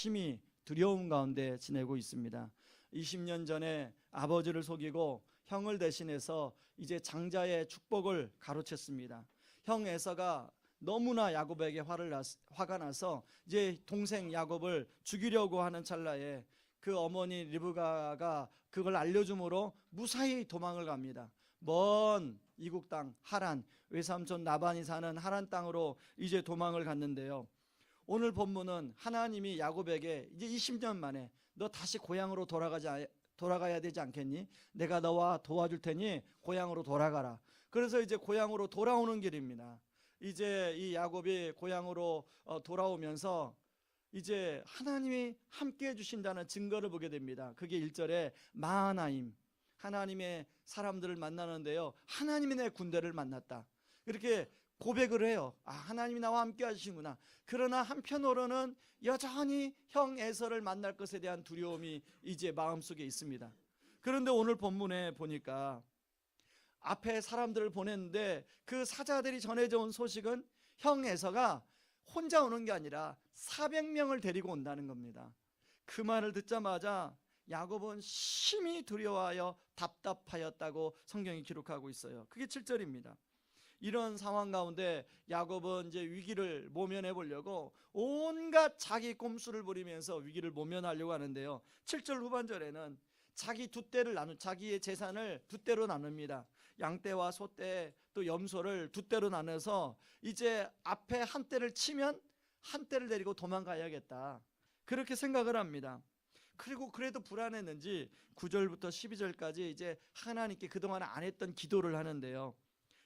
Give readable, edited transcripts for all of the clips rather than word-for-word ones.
심히 두려움 가운데 지내고 있습니다. 20년 전에 아버지를 속이고 형을 대신해서 이제 장자의 축복을 가로챘습니다. 형 에서가 너무나 야곱에게 화가 나서 이제 동생 야곱을 죽이려고 하는 찰나에 그 어머니 리브가가 그걸 알려줌으로 무사히 도망을 갑니다. 먼 이국 땅 하란, 외삼촌 나반이 사는 하란 땅으로 이제 도망을 갔는데요. 오늘 본문은 하나님이 야곱에게 이제 20년 만에 너 다시 고향으로 돌아가야 되지 않겠니? 내가 너와 도와줄 테니 고향으로 돌아가라. 그래서 이제 고향으로 돌아오는 길입니다. 이제 이 야곱이 고향으로 돌아오면서 이제 하나님이 함께 해주신다는 증거를 보게 됩니다. 그게 1절에 마하나임, 하나님의 사람들을 만나는데요, 하나님이 내 군대를 만났다, 이렇게 고백을 해요. 아, 하나님이 나와 함께 하시구나. 그러나 한편으로는 여전히 형 에서를 만날 것에 대한 두려움이 이제 마음속에 있습니다. 그런데 오늘 본문에 보니까 앞에 사람들을 보냈는데 그 사자들이 전해져 온 소식은 형 에서가 혼자 오는 게 아니라 400명을 데리고 온다는 겁니다. 그 말을 듣자마자 야곱은 심히 두려워하여 답답하였다고 성경이 기록하고 있어요. 그게 7절입니다. 이런 상황 가운데 야곱은 이제 위기를 모면해 보려고 온갖 자기 꼼수를 부리면서 위기를 모면하려고 하는데요. 7절 후반절에는 자기의 재산을 두 떼로 나눕니다. 양떼와 소떼 또 염소를 두 떼로 나눠서 이제 앞에 한 떼를 치면 한 떼를 데리고 도망가야겠다, 그렇게 생각을 합니다. 그리고 그래도 불안했는지 9절부터 12절까지 이제 하나님께 그동안 안 했던 기도를 하는데요.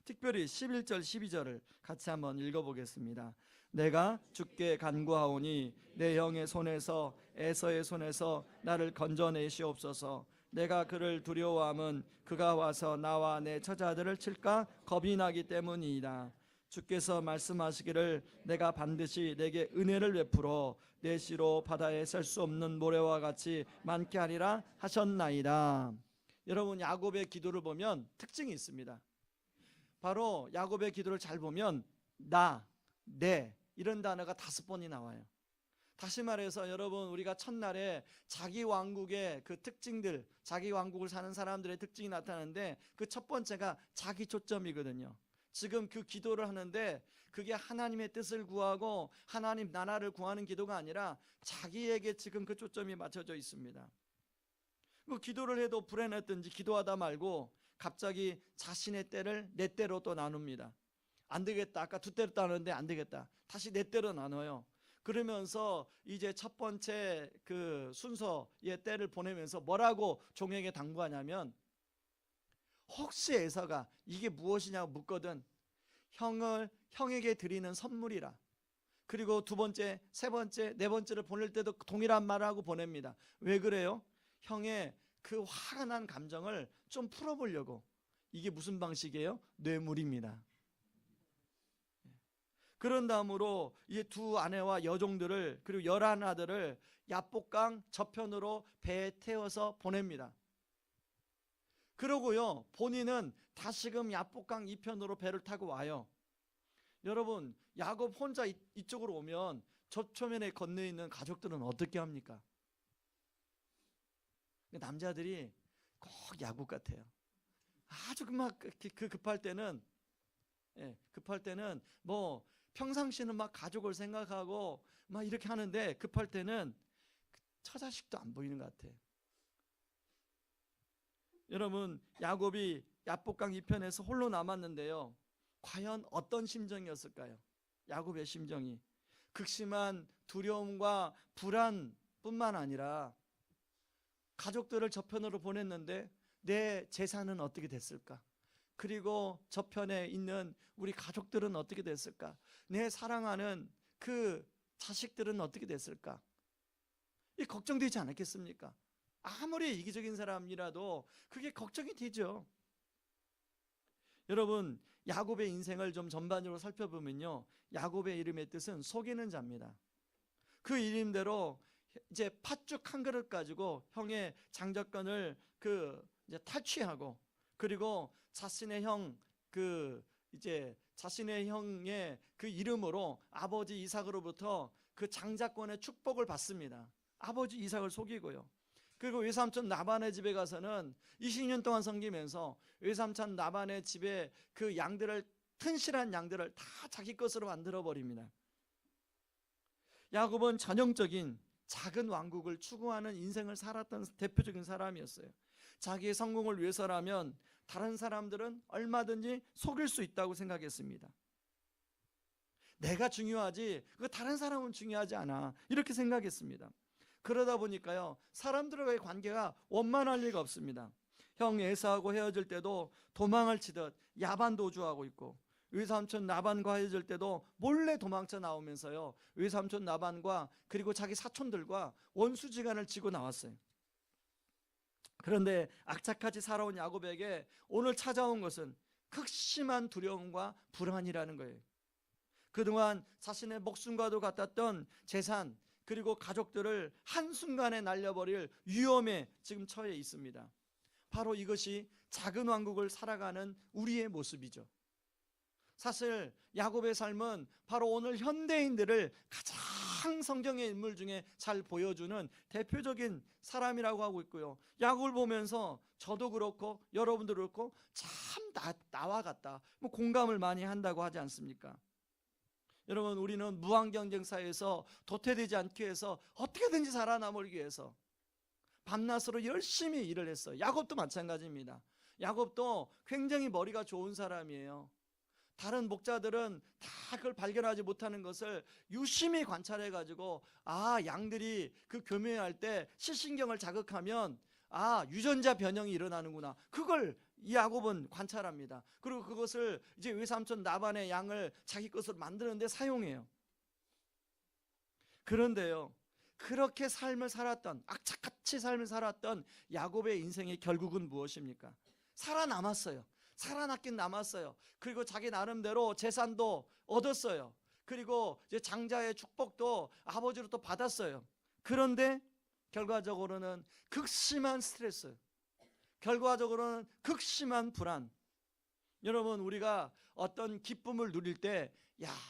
특별히 11절 12절을 같이 한번 읽어보겠습니다. 내가 주께 간구하오니 내 형의 손에서 에서의 손에서 나를 건져내시옵소서. 내가 그를 두려워함은 그가 와서 나와 내 처자들을 칠까 겁이 나기 때문이다. 주께서 말씀하시기를 내가 반드시 내게 은혜를 베풀어 내 씨로 바다에 셀 수 없는 모래와 같이 많게 하리라 하셨나이다. 여러분, 야곱의 기도를 보면 특징이 있습니다. 바로 야곱의 기도를 잘 보면 나, 내 이런 단어가 5번이 나와요. 다시 말해서 여러분, 우리가 첫날에 자기 왕국의 그 특징들, 자기 왕국을 사는 사람들의 특징이 나타나는데 그 첫 번째가 자기 초점이거든요. 지금 그 기도를 하는데 그게 하나님의 뜻을 구하고 하나님 나라를 구하는 기도가 아니라 자기에게 지금 그 초점이 맞춰져 있습니다. 그 기도를 해도 불안했든지 기도하다 말고 갑자기 자신의 때를 네 때로 또 나눕니다. 안 되겠다, 아까 두 때로 나눴는데 안 되겠다, 다시 네 때로 나눠요. 그러면서 이제 첫 번째 그 순서의 때를 보내면서 뭐라고 종에게 당부하냐면, 혹시 에서가 이게 무엇이냐고 묻거든 형에게 드리는 선물이라. 그리고 두 번째, 세 번째, 네 번째를 보낼 때도 동일한 말을 하고 보냅니다. 왜 그래요? 형의 그 화가 난 감정을 좀 풀어보려고. 이게 무슨 방식이에요? 뇌물입니다. 그런 다음으로 이제 두 아내와 여종들을 그리고 11아들을 야복강 저편으로 배에 태워서 보냅니다. 그러고요, 본인은 다시금 야복강 이편으로 배를 타고 와요. 여러분, 야곱 혼자 이쪽으로 오면 저편에 건너 있는 가족들은 어떻게 합니까? 남자들이 꼭 야곱 같아요. 아주 막 급할 때는 뭐 평상시는 막 가족을 생각하고 막 이렇게 하는데 급할 때는 처자식도 안 보이는 것 같아요. 여러분, 야곱이 야복강 이편에서 홀로 남았는데요, 과연 어떤 심정이었을까요? 야곱의 심정이 극심한 두려움과 불안뿐만 아니라 가족들을 저편으로 보냈는데 내 재산은 어떻게 됐을까? 그리고 저편에 있는 우리 가족들은 어떻게 됐을까? 내 사랑하는 그 자식들은 어떻게 됐을까? 이 걱정되지 않았겠습니까? 아무리 이기적인 사람이라도 그게 걱정이 되죠. 여러분, 야곱의 인생을 좀 전반적으로 살펴보면요, 야곱의 이름의 뜻은 속이는 자입니다. 그 이름대로 이제 팥죽 한 그릇 가지고 형의 장자권을 이제 탈취하고, 그리고 자신의 형의 그 이름으로 아버지 이삭으로부터 그 장자권의 축복을 받습니다. 아버지 이삭을 속이고요. 그리고 외삼촌 라반의 집에 가서는 20년 동안 섬기면서 외삼촌 라반의 집에 그 양들을, 튼실한 양들을 다 자기 것으로 만들어 버립니다. 야곱은 전형적인 작은 왕국을 추구하는 인생을 살았던 대표적인 사람이었어요. 자기의 성공을 위해서라면 다른 사람들은 얼마든지 속일 수 있다고 생각했습니다. 내가 중요하지 그 다른 사람은 중요하지 않아, 이렇게 생각했습니다. 그러다 보니까요, 사람들과의 관계가 원만할 리가 없습니다. 형 에사하고 헤어질 때도 도망을 치듯 야반 도주하고 있고, 외삼촌 라반과 헤어질 때도 몰래 도망쳐 나오면서요, 외삼촌 라반과 그리고 자기 사촌들과 원수지간을 지고 나왔어요. 그런데 악착같이 살아온 야곱에게 오늘 찾아온 것은 극심한 두려움과 불안이라는 거예요. 그동안 자신의 목숨과도 같았던 재산 그리고 가족들을 한순간에 날려버릴 위험에 지금 처해 있습니다. 바로 이것이 작은 왕국을 살아가는 우리의 모습이죠. 사실 야곱의 삶은 바로 오늘 현대인들을 가장 성경의 인물 중에 잘 보여주는 대표적인 사람이라고 하고 있고요. 야곱을 보면서 저도 그렇고 여러분도 그렇고 참 나와 같다, 뭐 공감을 많이 한다고 하지 않습니까? 여러분, 우리는 무한경쟁 사회에서 도태되지 않기 위해서 어떻게든지 살아남기 위해서 밤낮으로 열심히 일을 했어요. 야곱도 마찬가지입니다. 야곱도 굉장히 머리가 좋은 사람이에요. 다른 목자들은 다 그걸 발견하지 못하는 것을 유심히 관찰해가지고, 양들이 그 교묘할 때 시신경을 자극하면 유전자 변형이 일어나는구나, 그걸 이 야곱은 관찰합니다. 그리고 그것을 이제 외삼촌 라반의 양을 자기 것으로 만드는 데 사용해요. 그런데요, 그렇게 삶을 살았던, 악착같이 삶을 살았던 야곱의 인생의 결국은 무엇입니까? 살아남았어요. 살아남긴 남았어요. 그리고 자기 나름대로 재산도 얻었어요. 그리고 이제 장자의 축복도 아버지로부터 받았어요. 그런데 결과적으로는 극심한 스트레스, 결과적으로는 극심한 불안. 여러분, 우리가 어떤 기쁨을 누릴 때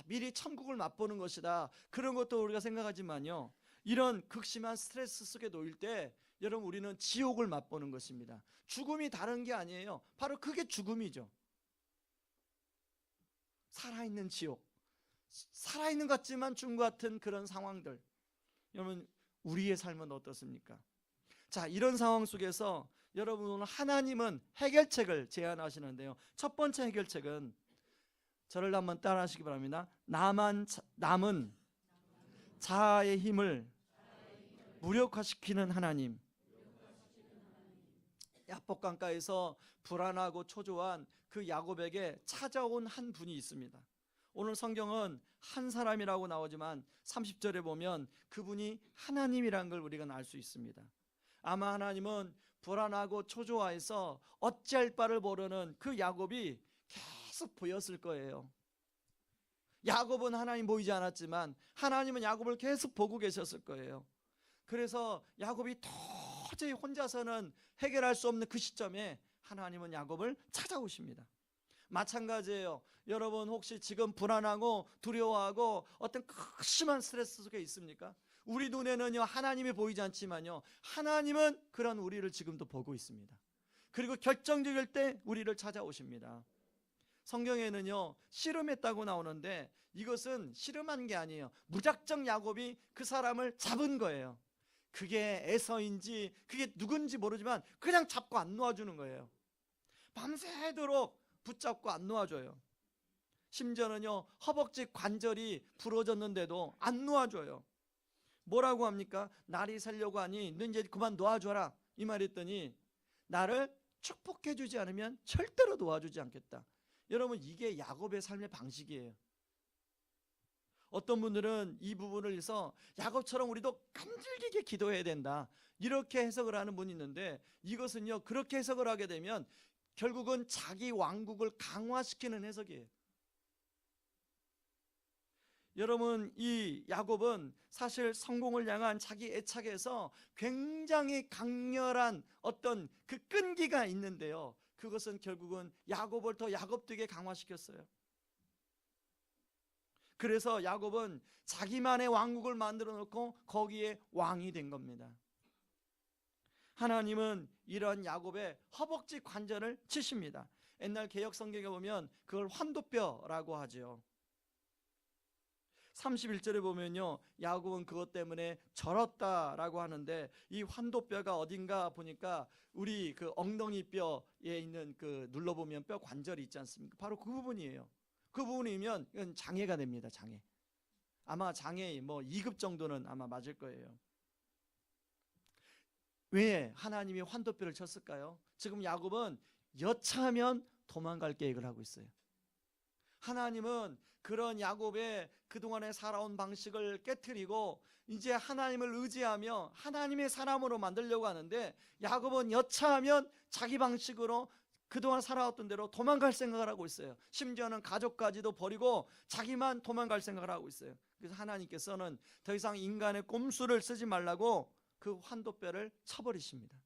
미리 천국을 맛보는 것이다, 그런 것도 우리가 생각하지만요, 이런 극심한 스트레스 속에 놓일 때 여러분, 우리는 지옥을 맛보는 것입니다. 죽음이 다른 게 아니에요. 바로 그게 죽음이죠. 살아있는 지옥, 살아있는 것 같지만 죽은 것 같은 그런 상황들. 여러분, 우리의 삶은 어떻습니까? 자, 이런 상황 속에서 여러분, 오늘 하나님은 해결책을 제안하시는데요, 첫 번째 해결책은, 저를 한번 따라 하시기 바랍니다. 남은 자아의 힘을 무력화시키는 하나님. 야복강가에서 불안하고 초조한 그 야곱에게 찾아온 한 분이 있습니다. 오늘 성경은 한 사람이라고 나오지만 30절에 보면 그분이 하나님이라는 걸 우리가 알 수 있습니다. 아마 하나님은 불안하고 초조해서 어찌할 바를 모르는 그 야곱이 계속 보였을 거예요. 야곱은 하나님 보이지 않았지만 하나님은 야곱을 계속 보고 계셨을 거예요. 그래서 야곱이 도저히 혼자서는 해결할 수 없는 그 시점에 하나님은 야곱을 찾아오십니다. 마찬가지예요. 여러분, 혹시 지금 불안하고 두려워하고 어떤 극심한 스트레스 속에 있습니까? 우리 눈에는요, 하나님이 보이지 않지만요, 하나님은 그런 우리를 지금도 보고 있습니다. 그리고 결정적일 때 우리를 찾아오십니다. 성경에는요, 씨름했다고 나오는데 이것은 씨름한 게 아니에요. 무작정 야곱이 그 사람을 잡은 거예요. 그게 에서인지 그게 누군지 모르지만 그냥 잡고 안 놓아주는 거예요. 밤새도록 붙잡고 안 놓아줘요. 심지어는요, 허벅지 관절이 부러졌는데도 안 놓아줘요. 뭐라고 합니까? 날이 새려고 하니 너 이제 그만 놓아줘라, 이 말했더니 나를 축복해 주지 않으면 절대로 놓아주지 않겠다. 여러분, 이게 야곱의 삶의 방식이에요. 어떤 분들은 이 부분을 해서 야곱처럼 우리도 끈질기게 기도해야 된다, 이렇게 해석을 하는 분이 있는데, 이것은요, 그렇게 해석을 하게 되면 결국은 자기 왕국을 강화시키는 해석이에요. 여러분, 이 야곱은 사실 성공을 향한 자기 애착에서 굉장히 강렬한 어떤 그 끈기가 있는데요, 그것은 결국은 야곱을 더 야곱되게 강화시켰어요. 그래서 야곱은 자기만의 왕국을 만들어 놓고 거기에 왕이 된 겁니다. 하나님은 이런 야곱의 허벅지 관절을 치십니다. 옛날 개역 성경에 보면 그걸 환도뼈라고 하죠. 31절에 보면요, 야곱은 그것 때문에 절었다라고 하는데, 이 환도뼈가 어딘가 보니까 우리 그 엉덩이 뼈에 있는 그 눌러보면 뼈 관절이 있지 않습니까? 바로 그 부분이에요. 그 부분이면 이건 장애가 됩니다. 장애. 아마 장애 뭐 2급 정도는 아마 맞을 거예요. 왜 하나님이 환도뼈를 쳤을까요? 지금 야곱은 여차하면 도망갈 계획을 하고 있어요. 하나님은 그런 야곱의 그동안에 살아온 방식을 깨트리고 이제 하나님을 의지하며 하나님의 사람으로 만들려고 하는데, 야곱은 여차하면 자기 방식으로 그동안 살아왔던 대로 도망갈 생각을 하고 있어요. 심지어는 가족까지도 버리고 자기만 도망갈 생각을 하고 있어요. 그래서 하나님께서는 더 이상 인간의 꼼수를 쓰지 말라고 그 환도뼈를 쳐버리십니다.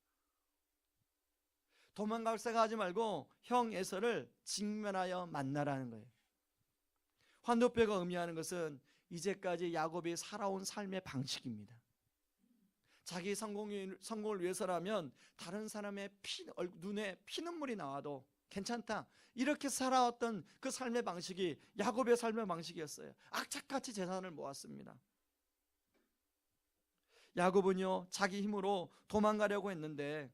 도망갈 생각하지 말고 형 에서를 직면하여 만나라는 거예요. 환도뼈가 의미하는 것은 이제까지 야곱이 살아온 삶의 방식입니다. 자기 성공을 위해서라면 다른 사람의 눈에 피눈물이 나와도 괜찮다, 이렇게 살아왔던 그 삶의 방식이 야곱의 삶의 방식이었어요. 악착같이 재산을 모았습니다. 야곱은요, 자기 힘으로 도망가려고 했는데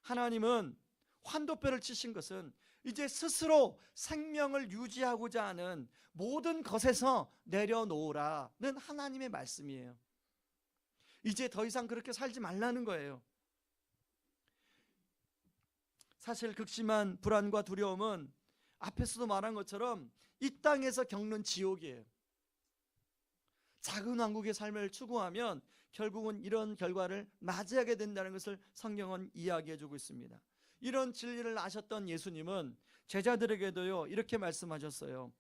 하나님은 환도뼈를 치신 것은 이제 스스로 생명을 유지하고자 하는 모든 것에서 내려놓으라는 하나님의 말씀이에요. 이제 더 이상 그렇게 살지 말라는 거예요. 사실 극심한 불안과 두려움은 앞에서도 말한 것처럼 이 땅에서 겪는 지옥이에요. 작은 왕국의 삶을 추구하면 결국은 이런 결과를 맞이하게 된다는 것을 성경은 이야기해 주고 있습니다. 이런 진리를 아셨던 예수님은 제자들에게도요, 이렇게 말씀하셨어요.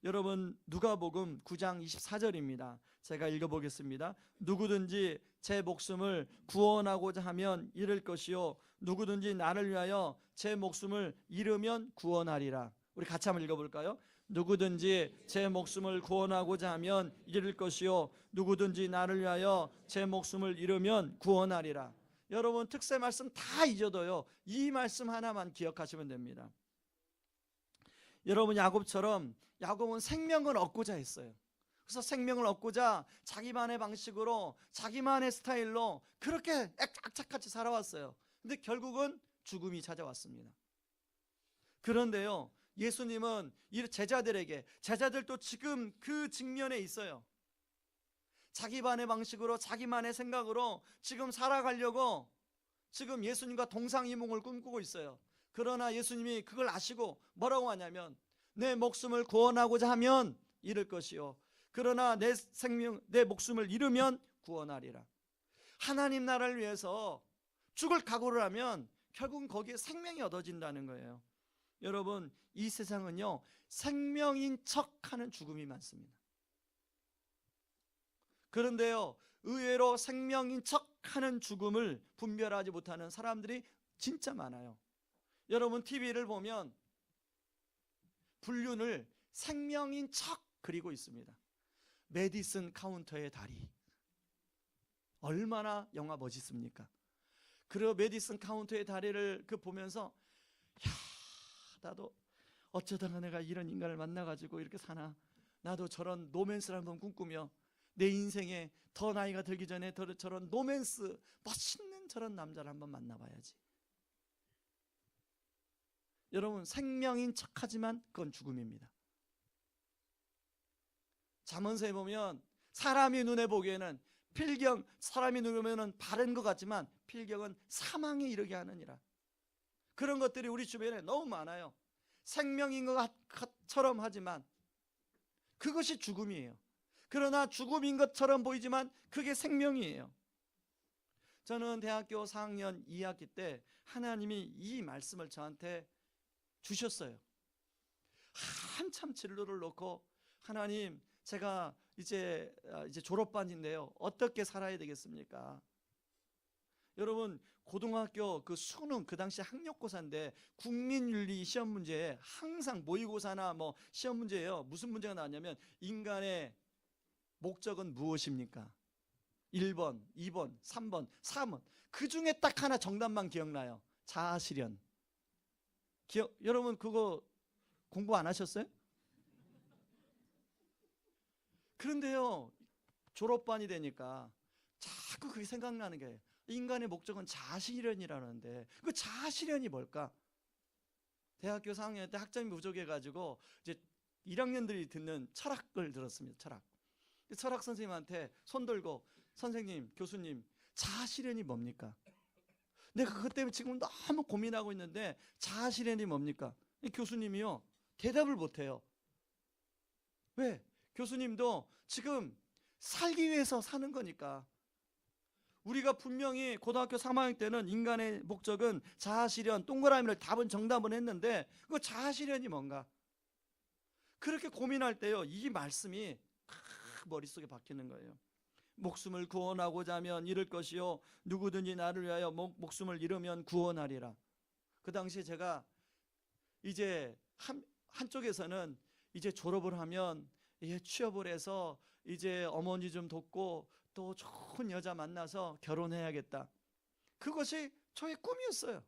여러분, 누가복음 9장 24절입니다. 제가 읽어보겠습니다. 누구든지 제 목숨을 구원하고자 하면 잃을 것이요, 누구든지 나를 위하여 제 목숨을 잃으면 구원하리라. 우리 같이 한번 읽어볼까요? 누구든지 제 목숨을 구원하고자 하면 잃을 것이요, 누구든지 나를 위하여 제 목숨을 잃으면 구원하리라. 여러분, 특세 말씀 다 잊어도요, 이 말씀 하나만 기억하시면 됩니다. 여러분, 야곱처럼 야곱은 생명을 얻고자 했어요. 그래서 생명을 얻고자 자기만의 방식으로 자기만의 스타일로 그렇게 악착같이 살아왔어요. 근데 결국은 죽음이 찾아왔습니다. 그런데요, 예수님은 이 제자들도 지금 그 직면에 있어요. 자기만의 방식으로 자기만의 생각으로 지금 살아가려고 지금 예수님과 동상이몽을 꿈꾸고 있어요. 그러나 예수님이 그걸 아시고 뭐라고 하냐면, 내 목숨을 구원하고자 하면 잃을 것이요, 그러나 내 목숨을 잃으면 구원하리라. 하나님 나라를 위해서 죽을 각오를 하면 결국은 거기에 생명이 얻어진다는 거예요. 여러분, 이 세상은요, 생명인 척하는 죽음이 많습니다. 그런데요, 의외로 생명인 척하는 죽음을 분별하지 못하는 사람들이 진짜 많아요. 여러분, TV를 보면 불륜을 생명인 척 그리고 있습니다. 메디슨 카운터의 다리, 얼마나 영화 멋있습니까? 그리고 메디슨 카운터의 다리를 보면서, 야, 나도 어쩌다가 내가 이런 인간을 만나가지고 이렇게 사나, 나도 저런 노맨스를 한번 꿈꾸며 내 인생에 더 나이가 들기 전에 저런 노맨스, 멋있는 저런 남자를 한번 만나봐야지. 여러분, 생명인 척하지만 그건 죽음입니다. 잠언서에 보면 사람이 눈에 보기에는 사람이 눈에 보면 바른 것 같지만 필경은 사망에 이르게 하느니라. 그런 것들이 우리 주변에 너무 많아요. 생명인 것처럼 하지만 그것이 죽음이에요. 그러나 죽음인 것처럼 보이지만 그게 생명이에요. 저는 대학교 4학년 2학기 때 하나님이 이 말씀을 저한테 주셨어요. 한참 진로를 놓고, 하나님, 제가 이제 졸업반인데요, 어떻게 살아야 되겠습니까? 여러분 고등학교 그 수능 그 당시 학력고사인데 국민윤리 시험 문제에 항상 모의고사나 뭐 시험 문제예요. 무슨 문제가 나왔냐면 인간의 목적은 무엇입니까? 1번, 2번, 3번, 4번. 그 중에 딱 하나 정답만 기억나요. 자아실현. 여러분 그거 공부 안 하셨어요? 그런데요, 졸업반이 되니까 자꾸 그게 생각나는 게 인간의 목적은 자아실현이라는데 그 자아실현이 뭘까? 대학교 4학년 때 학점이 부족해가지고 이제 1학년들이 듣는 철학을 들었습니다. 철학 선생님한테 손 들고 선생님, 교수님, 자아실현이 뭡니까? 내가 그것 때문에 지금 너무 고민하고 있는데 자아실현이 뭡니까? 교수님이요, 대답을 못해요. 왜? 교수님도 지금 살기 위해서 사는 거니까. 우리가 분명히 고등학교 3학년 때는 인간의 목적은 자아실현, 동그라미를 답은 정답은 했는데 그 자아실현이 뭔가? 그렇게 고민할 때요, 이 말씀이 머릿속에 박히는 거예요. 목숨을 구원하고자 하면 잃을 것이요 누구든지 나를 위하여 목숨을 잃으면 구원하리라. 그 당시에 제가 이제 한쪽에서는 이제 졸업을 하면 취업을 해서 이제 어머니 좀 돕고 또 좋은 여자 만나서 결혼해야겠다. 그것이 저의 꿈이었어요.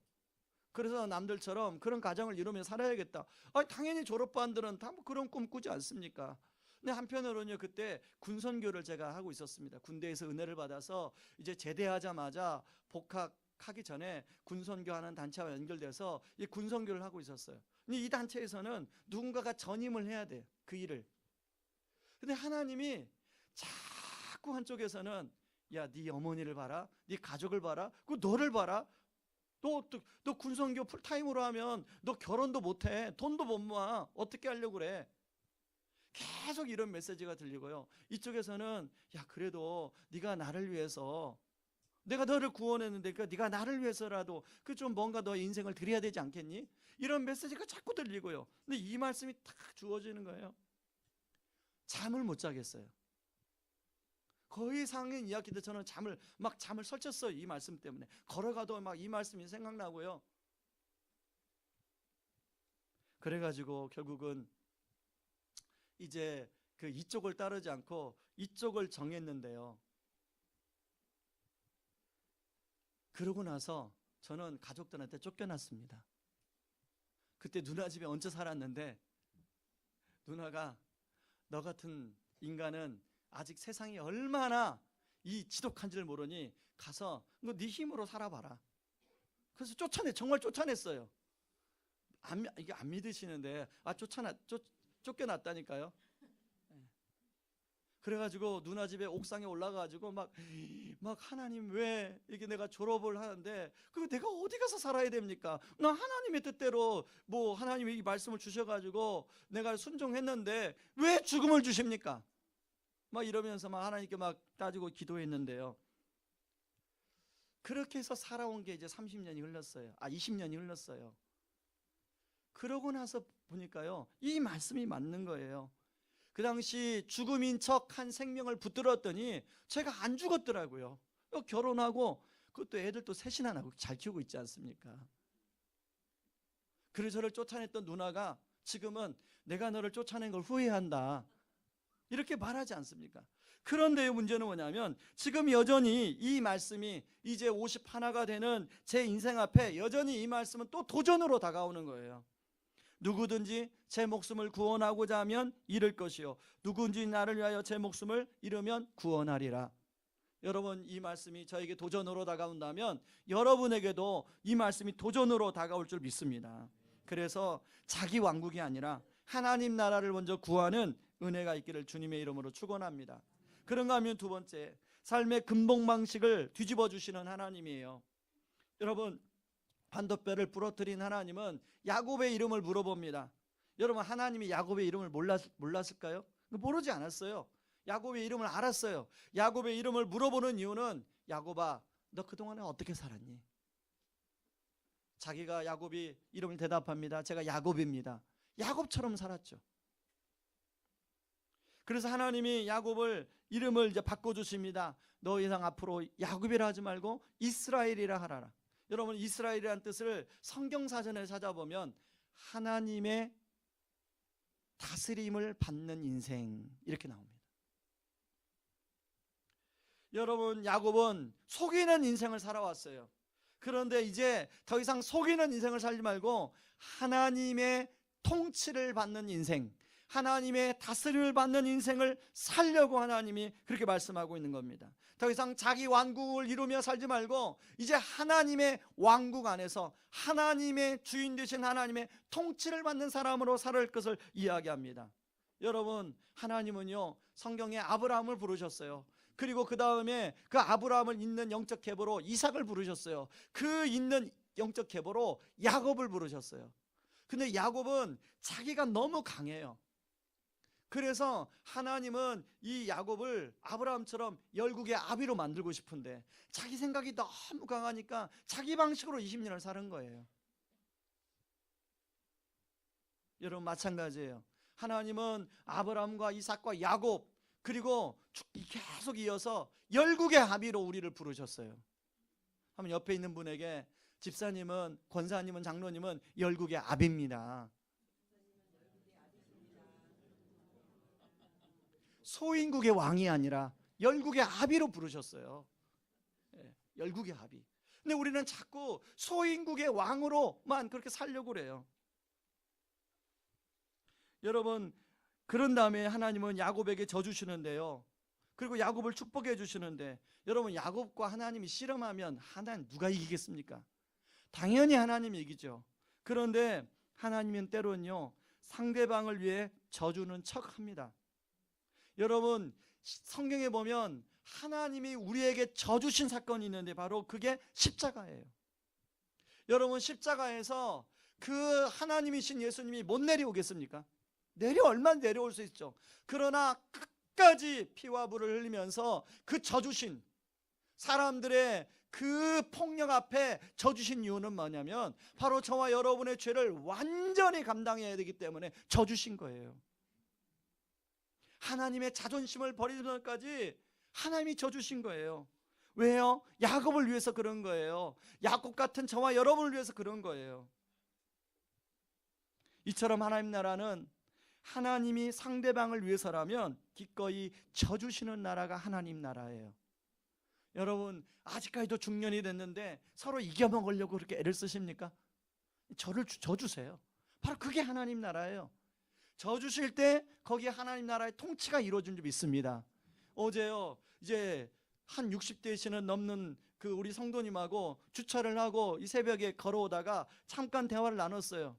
그래서 남들처럼 그런 가정을 이루며 살아야겠다. 당연히 졸업반들은 다 뭐 그런 꿈 꾸지 않습니까? 근데 한편으로는요, 그때 군선교를 제가 하고 있었습니다. 군대에서 은혜를 받아서 이제 제대하자마자 복학하기 전에 군선교하는 단체와 연결돼서 이 군선교를 하고 있었어요. 근데 이 단체에서는 누군가가 전임을 해야 돼, 그 일을. 근데 하나님이 자꾸 한쪽에서는 야, 네 어머니를 봐라, 네 가족을 봐라, 그 너를 봐라. 너 군선교 풀타임으로 하면 너 결혼도 못해, 돈도 못 모아, 어떻게 하려고 그래? 계속 이런 메시지가 들리고요. 이쪽에서는 야, 그래도 네가 나를 위해서, 내가 너를 구원했는데 그러니까 네가 나를 위해서라도 그 좀 뭔가 너의 인생을 드려야 되지 않겠니? 이런 메시지가 자꾸 들리고요. 근데 이 말씀이 딱 주어지는 거예요. 잠을 못 자겠어요. 거의 상인 이야기 때 저는 잠을 설쳤어요. 이 말씀 때문에 걸어가도 막 이 말씀이 생각나고요. 그래가지고 결국은 이제 그 이쪽을 따르지 않고 이쪽을 정했는데요. 그러고 나서 저는 가족들한테 쫓겨났습니다. 그때 누나 집에 얹혀 살았는데 누나가 너 같은 인간은 아직 세상이 얼마나 이 지독한지를 모르니 가서 너 네 힘으로 살아봐라. 그래서 정말 쫓아냈어요. 이게 안 믿으시는데 쫓겨났다니까요. 그래가지고 누나 집에 옥상에 올라가가지고 막 하나님 왜 이게 내가 졸업을 하는데 그 내가 어디 가서 살아야 됩니까? 나 하나님의 뜻대로 뭐 하나님이 이 말씀을 주셔가지고 내가 순종했는데 왜 죽음을 주십니까? 막 이러면서 막 하나님께 막 따지고 기도했는데요. 그렇게 해서 살아온 게 이제 30년이 흘렀어요. 20년이 흘렀어요. 그러고 나서 보니까요, 이 말씀이 맞는 거예요. 그 당시 죽음인 척 한 생명을 붙들었더니 제가 안 죽었더라고요. 결혼하고 그것도 애들도 셋이나 낳고 잘 키우고 있지 않습니까? 그래서 저를 쫓아냈던 누나가 지금은 내가 너를 쫓아낸 걸 후회한다, 이렇게 말하지 않습니까? 그런데 문제는 뭐냐면 지금 여전히 이 말씀이 이제 51가 되는 제 인생 앞에 여전히 이 말씀은 또 도전으로 다가오는 거예요. 누구든지 제 목숨을 구원하고자 하면 잃을 것이요 누구든지 나를 위하여 제 목숨을 잃으면 구원하리라. 여러분, 이 말씀이 저에게 도전으로 다가온다면 여러분에게도 이 말씀이 도전으로 다가올 줄 믿습니다. 그래서 자기 왕국이 아니라 하나님 나라를 먼저 구하는 은혜가 있기를 주님의 이름으로 축원합니다. 그런가 하면 두 번째, 삶의 근본 방식을 뒤집어 주시는 하나님이에요. 여러분, 반도뼈를 부러뜨린 하나님은 야곱의 이름을 물어봅니다. 여러분, 하나님이 야곱의 이름을 몰랐을까요? 모르지 않았어요. 야곱의 이름을 알았어요. 야곱의 이름을 물어보는 이유는 야곱아, 너 그동안에 어떻게 살았니? 자기가 야곱이 이름을 대답합니다. 제가 야곱입니다. 야곱처럼 살았죠. 그래서 하나님이 야곱을 이름을 이제 바꿔주십니다. 너 이상 앞으로 야곱이라 하지 말고 이스라엘이라 하라라. 여러분, 이스라엘이라는 뜻을 성경사전에 찾아보면 하나님의 다스림을 받는 인생, 이렇게 나옵니다. 여러분, 야곱은 속이는 인생을 살아왔어요. 그런데 이제 더 이상 속이는 인생을 살지 말고 하나님의 통치를 받는 인생, 하나님의 다스림을 받는 인생을 살려고 하나님이 그렇게 말씀하고 있는 겁니다. 더 이상 자기 왕국을 이루며 살지 말고 이제 하나님의 왕국 안에서 하나님의 주인 되신 하나님의 통치를 받는 사람으로 살 것을 이야기합니다. 여러분, 하나님은요, 성경에 아브라함을 부르셨어요. 그리고 그 다음에 그 아브라함을 잇는 영적 계보로 이삭을 부르셨어요. 그 잇는 영적 계보로 야곱을 부르셨어요. 근데 야곱은 자기가 너무 강해요. 그래서 하나님은 이 야곱을 아브라함처럼 열국의 아비로 만들고 싶은데 자기 생각이 너무 강하니까 자기 방식으로 20년을 사는 거예요. 여러분, 마찬가지예요. 하나님은 아브라함과 이삭과 야곱, 그리고 계속 이어서 열국의 아비로 우리를 부르셨어요. 한번 옆에 있는 분에게, 집사님은, 권사님은, 장로님은 열국의 아비입니다. 소인국의 왕이 아니라 열국의 아비로 부르셨어요. 열국의 아비. 근데 우리는 자꾸 소인국의 왕으로만 그렇게 살려고 그래요. 여러분, 그런 다음에 하나님은 야곱에게 져 주시는데요, 그리고 야곱을 축복해 주시는데, 여러분, 야곱과 하나님이 씨름하면 하나님 누가 이기겠습니까? 당연히 하나님이 이기죠. 그런데 하나님은 때로는요, 상대방을 위해 져주는 척합니다. 여러분, 성경에 보면 하나님이 우리에게 져주신 사건이 있는데 바로 그게 십자가예요. 여러분, 십자가에서 그 하나님이신 예수님이 못 내려오겠습니까? 얼마나 내려올 수 있죠. 그러나 끝까지 피와 불을 흘리면서 그 져주신 사람들의 그 폭력 앞에 져주신 이유는 뭐냐면 바로 저와 여러분의 죄를 완전히 감당해야 되기 때문에 져주신 거예요. 하나님의 자존심을 버리면서까지 하나님이 져주신 거예요. 왜요? 야곱을 위해서 그런 거예요. 야곱 같은 저와 여러분을 위해서 그런 거예요. 이처럼 하나님 나라는 하나님이 상대방을 위해서라면 기꺼이 져주시는 나라가 하나님 나라예요. 여러분, 아직까지도 중년이 됐는데 서로 이겨먹으려고 그렇게 애를 쓰십니까? 저를 져주세요. 바로 그게 하나님 나라예요. 져주실 때 거기에 하나님 나라의 통치가 이루어진 줄 믿습니다. 어제요, 이제 한 60대시는 넘는 그 우리 성도님하고 주차를 하고 이 새벽에 걸어오다가 잠깐 대화를 나눴어요.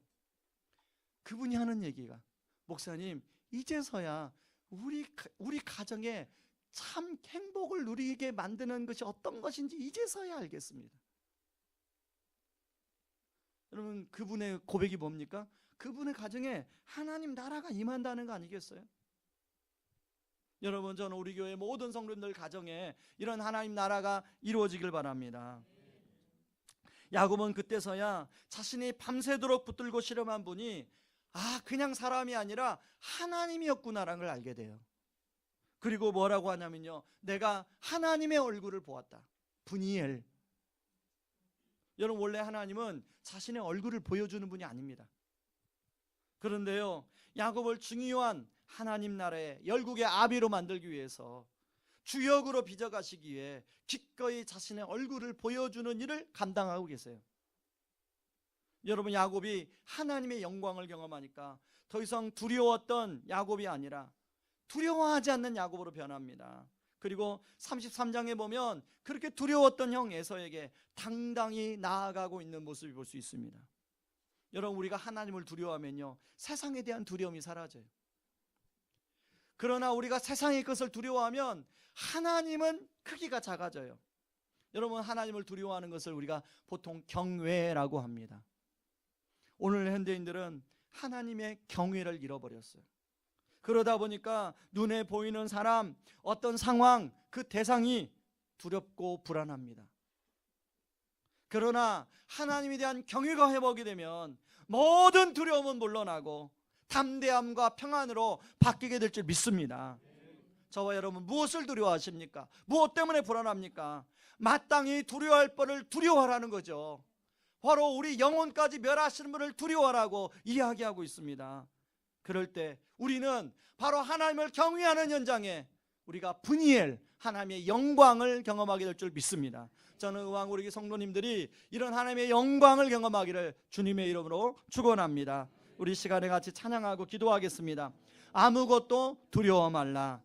그분이 하는 얘기가, 목사님, 이제서야 우리 가정에 참 행복을 누리게 만드는 것이 어떤 것인지 이제서야 알겠습니다. 여러분, 그분의 고백이 뭡니까? 그분의 가정에 하나님 나라가 임한다는 거 아니겠어요? 여러분, 저는 우리 교회 모든 성도님들 가정에 이런 하나님 나라가 이루어지길 바랍니다. 야곱은 그때서야 자신이 밤새도록 붙들고 씨름한 분이 그냥 사람이 아니라 하나님이었구나라는 걸 알게 돼요. 그리고 뭐라고 하냐면요, 내가 하나님의 얼굴을 보았다. 분이엘. 여러분, 원래 하나님은 자신의 얼굴을 보여주는 분이 아닙니다. 그런데요, 야곱을 중요한 하나님 나라의 열국의 아비로 만들기 위해서, 주역으로 빚어가시기 위해 기꺼이 자신의 얼굴을 보여주는 일을 감당하고 계세요. 여러분, 야곱이 하나님의 영광을 경험하니까 더 이상 두려웠던 야곱이 아니라 두려워하지 않는 야곱으로 변합니다. 그리고 33장에 보면 그렇게 두려웠던 형 에서에게 당당히 나아가고 있는 모습을 볼 수 있습니다. 여러분, 우리가 하나님을 두려워하면요, 세상에 대한 두려움이 사라져요. 그러나 우리가 세상의 것을 두려워하면 하나님은 크기가 작아져요. 여러분, 하나님을 두려워하는 것을 우리가 보통 경외라고 합니다. 오늘 현대인들은 하나님의 경외를 잃어버렸어요. 그러다 보니까 눈에 보이는 사람, 어떤 상황, 그 대상이 두렵고 불안합니다. 그러나 하나님에 대한 경외가 회복이 되면 모든 두려움은 물러나고 담대함과 평안으로 바뀌게 될 줄 믿습니다. 저와 여러분 무엇을 두려워하십니까? 무엇 때문에 불안합니까? 마땅히 두려워할 뻔을 두려워하라는 거죠. 바로 우리 영혼까지 멸하시는 분을 두려워하라고 이야기하고 있습니다. 그럴 때 우리는 바로 하나님을 경외하는 현장에 우리가 분이엘 하나님의 영광을 경험하게 될 줄 믿습니다. 저는 의왕 우리 성도님들이 이런 하나님의 영광을 경험하기를 주님의 이름으로 축원합니다. 우리 시간에 같이 찬양하고 기도하겠습니다. 아무것도 두려워 말라.